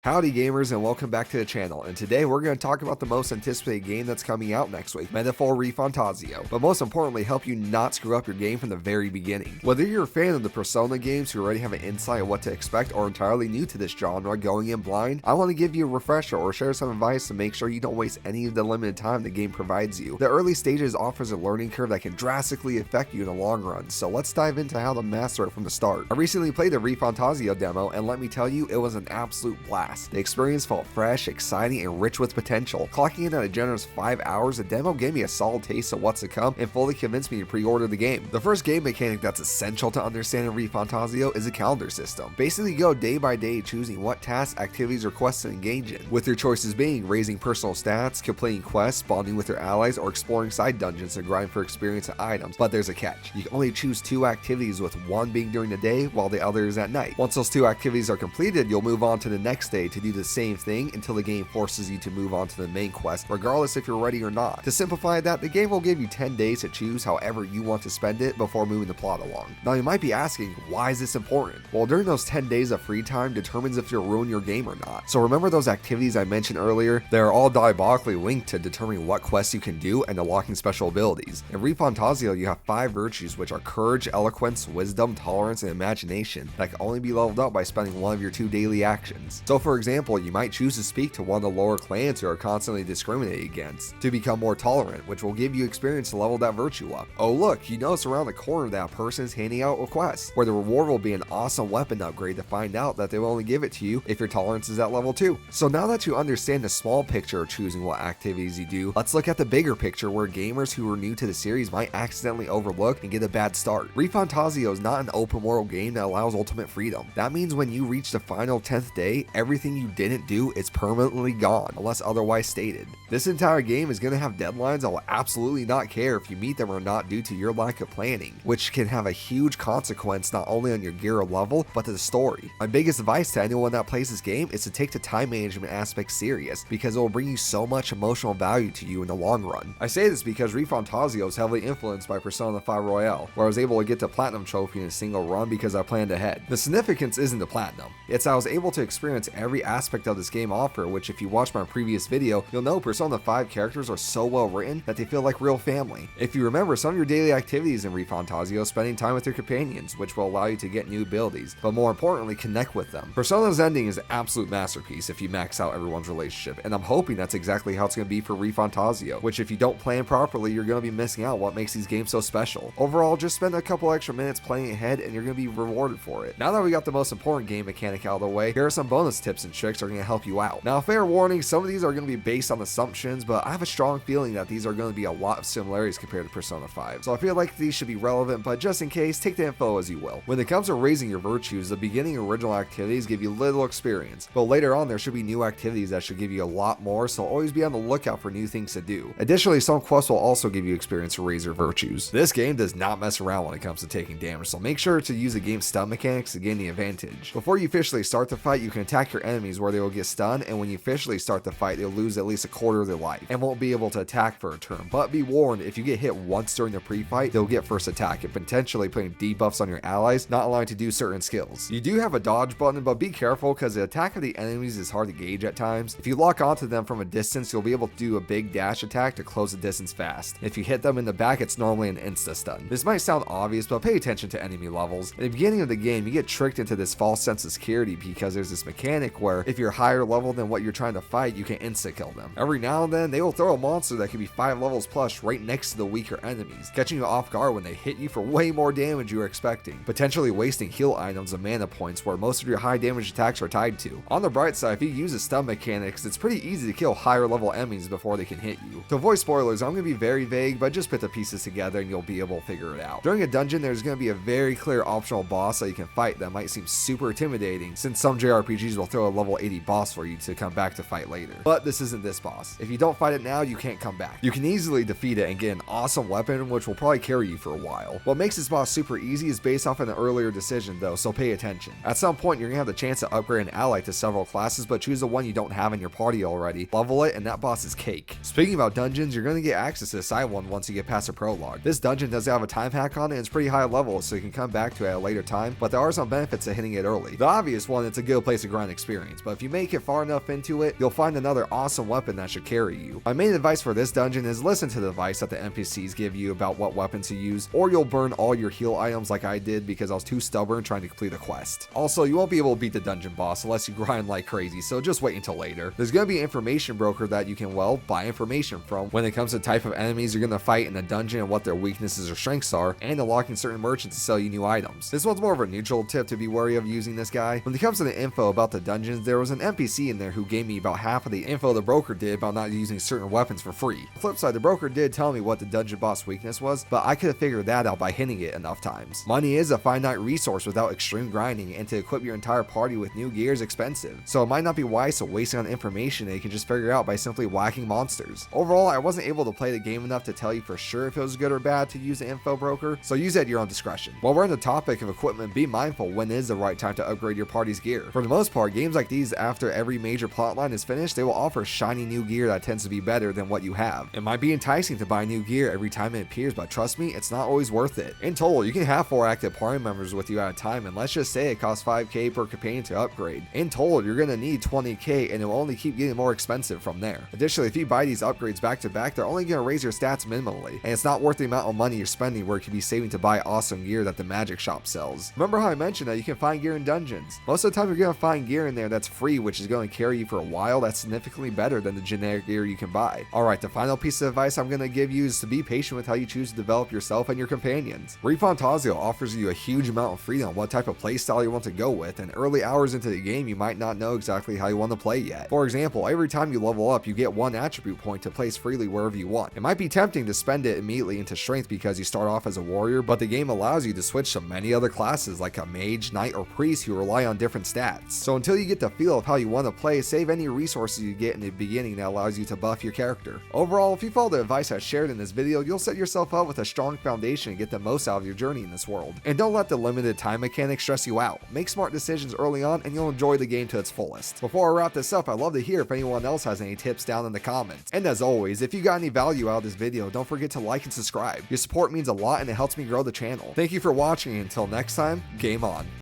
Howdy gamers and welcome back to the channel, and today we're going to talk about the most anticipated game that's coming out next week, Metaphor Fantazio, but most importantly help you not screw up your game from the very beginning. Whether you're a fan of the Persona games who already have an insight of what to expect or entirely new to this genre going in blind, I want to give you a refresher or share some advice to make sure you don't waste any of the limited time the game provides you. The early stages offers a learning curve that can drastically affect you in the long run, so let's dive into how to master it from the start. I recently played the Fantazio demo and let me tell you, it was an absolute blast. The experience felt fresh, exciting, and rich with potential. Clocking in at a generous 5 hours, the demo gave me a solid taste of what's to come and fully convinced me to pre-order the game. The first game mechanic that's essential to understanding Fantazio is a calendar system. Basically, you go day by day choosing what tasks, activities, or quests to engage in, with your choices being raising personal stats, completing quests, bonding with your allies, or exploring side dungeons to grind for experience and items. But there's a catch. You can only choose 2 activities, with one being during the day while the other is at night. Once those 2 activities are completed, you'll move on to the next day to do the same thing until the game forces you to move on to the main quest, regardless if you're ready or not. To simplify that, the game will give you 10 days to choose however you want to spend it before moving the plot along. Now you might be asking, why is this important? Well, during those 10 days of free time determines if you'll ruin your game or not. So remember those activities I mentioned earlier? They're all diabolically linked to determining what quests you can do and unlocking special abilities. In Fantazio, you have 5 virtues, which are courage, eloquence, wisdom, tolerance, and imagination, that can only be leveled up by spending one of your 2 daily actions. So for example, you might choose to speak to one of the lower clans who are constantly discriminated against to become more tolerant, which will give you experience to level that virtue up. Oh look, you notice around the corner that person is handing out requests, where the reward will be an awesome weapon upgrade to find out that they will only give it to you if your tolerance is at level 2. So now that you understand the small picture of choosing what activities you do, let's look at the bigger picture where gamers who are new to the series might accidentally overlook and get a bad start. Fantazio is not an open world game that allows ultimate freedom. That means when you reach the final 10th day, everything you didn't do is permanently gone unless otherwise stated. This entire game is going to have deadlines that will absolutely not care if you meet them or not due to your lack of planning, which can have a huge consequence not only on your gear or level, but to the story. My biggest advice to anyone that plays this game is to take the time management aspect serious, because it will bring you so much emotional value to you in the long run. I say this because Fantazio is heavily influenced by Persona 5 Royale, where I was able to get the Platinum Trophy in a single run because I planned ahead. The significance isn't the Platinum, it's I was able to experience every aspect of this game offer, which if you watch my previous video, you'll know Persona 5 characters are so well written that they feel like real family. If you remember, some of your daily activities in Fantazio is spending time with your companions, which will allow you to get new abilities, but more importantly, connect with them. Persona's ending is an absolute masterpiece if you max out everyone's relationship, and I'm hoping that's exactly how it's going to be for Fantazio, which if you don't plan properly, you're going to be missing out what makes these games so special. Overall, just spend a couple extra minutes playing ahead and you're going to be rewarded for it. Now that we got the most important game mechanic out of the way, here are some bonus tips and tricks that are going to help you out. Now, fair warning, some of these are going to be based on assumptions, but I have a strong feeling that these are going to be a lot of similarities compared to Persona 5, so I feel like these should be relevant, but just in case, take the info as you will. When it comes to raising your virtues, the beginning original activities give you little experience, but later on there should be new activities that should give you a lot more, so always be on the lookout for new things to do. Additionally, some quests will also give you experience to raise your virtues. This game does not mess around when it comes to taking damage, so make sure to use the game's stun mechanics to gain the advantage. Before you officially start the fight, you can attack your enemies where they will get stunned, and when you officially start the fight, they'll lose at least a quarter of their life and won't be able to attack for a turn. But be warned, if you get hit once during the pre-fight, they'll get first attack and potentially putting debuffs on your allies, not allowing to do certain skills. You do have a dodge button, but be careful because the attack of the enemies is hard to gauge at times. If you lock onto them from a distance, you'll be able to do a big dash attack to close the distance fast. If you hit them in the back, it's normally an insta stun. This might sound obvious, but pay attention to enemy levels. In the beginning of the game, you get tricked into this false sense of security because there's this mechanic where if you're higher level than what you're trying to fight, you can insta kill them. Every now and then, they will throw a monster that can be 5 levels plus right next to the weaker enemies, catching you off guard when they hit you for way more damage you were expecting, potentially wasting heal items and mana points where most of your high damage attacks are tied to. On the bright side, if you use the stun mechanics, it's pretty easy to kill higher level enemies before they can hit you. To avoid spoilers, I'm going to be very vague, but just put the pieces together and you'll be able to figure it out. During a dungeon, there's going to be a very clear optional boss that you can fight that might seem super intimidating, since some JRPGs will throw a level 80 boss for you to come back to fight later. But this isn't this boss. If you don't fight it now, you can't come back. You can easily defeat it and get an awesome weapon, which will probably carry you for a while. What makes this boss super easy is based off an earlier decision though, so pay attention. At some point, you're going to have the chance to upgrade an ally to several classes, but choose the one you don't have in your party already, level it, and that boss is cake. Speaking about dungeons, you're going to get access to the side one once you get past the prologue. This dungeon does have a time hack on it, and it's pretty high level, so you can come back to it at a later time, but there are some benefits to hitting it early. The obvious one, it's a good place to grind experience. experience, but if you make it far enough into it, you'll find another awesome weapon that should carry you. My main advice for this dungeon is listen to the advice that the NPCs give you about what weapon to use, or you'll burn all your heal items like I did because I was too stubborn trying to complete a quest. Also, you won't be able to beat the dungeon boss unless you grind like crazy, so just wait until later. There's going to be an information broker that you can, well, buy information from when it comes to the type of enemies you're going to fight in a dungeon and what their weaknesses or strengths are, and unlocking certain merchants to sell you new items. This one's more of a neutral tip to be wary of using this guy. When it comes to the info about the dungeons, there was an NPC in there who gave me about half of the info the broker did about not using certain weapons for free. On the flip side, the broker did tell me what the dungeon boss weakness was, but I could have figured that out by hitting it enough times. Money is a finite resource without extreme grinding, and to equip your entire party with new gear is expensive, so it might not be wise to wasting on information that you can just figure out by simply whacking monsters. Overall, I wasn't able to play the game enough to tell you for sure if it was good or bad to use the info broker, so use it at your own discretion. While we're on the topic of equipment, be mindful when is the right time to upgrade your party's gear. For the most part, games like these, after every major plotline is finished, they will offer shiny new gear that tends to be better than what you have. It might be enticing to buy new gear every time it appears, but trust me, it's not always worth it. In total, you can have 4 active party members with you at a time, and let's just say it costs 5k per companion to upgrade. In total, you're going to need 20k, and it will only keep getting more expensive from there. Additionally, if you buy these upgrades back to back, they're only going to raise your stats minimally, and it's not worth the amount of money you're spending where you could be saving to buy awesome gear that the magic shop sells. Remember how I mentioned that you can find gear in dungeons? Most of the time you're going to find gear in there that's free, which is going to carry you for a while. That's significantly better than the generic gear you can buy. Alright, the final piece of advice I'm going to give you is to be patient with how you choose to develop yourself and your companions. Fantazio offers you a huge amount of freedom on what type of playstyle you want to go with, and early hours into the game you might not know exactly how you want to play yet. For example, every time you level up you get 1 attribute point to place freely wherever you want. It might be tempting to spend it immediately into strength because you start off as a warrior, but the game allows you to switch to many other classes like a mage, knight, or priest who rely on different stats. So until you get the feel of how you want to play, save any resources you get in the beginning that allows you to buff your character. Overall, if you follow the advice I shared in this video, you'll set yourself up with a strong foundation and get the most out of your journey in this world. And don't let the limited time mechanic stress you out. Make smart decisions early on and you'll enjoy the game to its fullest. Before I wrap this up, I'd love to hear if anyone else has any tips down in the comments. And as always, if you got any value out of this video, don't forget to like and subscribe. Your support means a lot and it helps me grow the channel. Thank you for watching, and until next time, game on.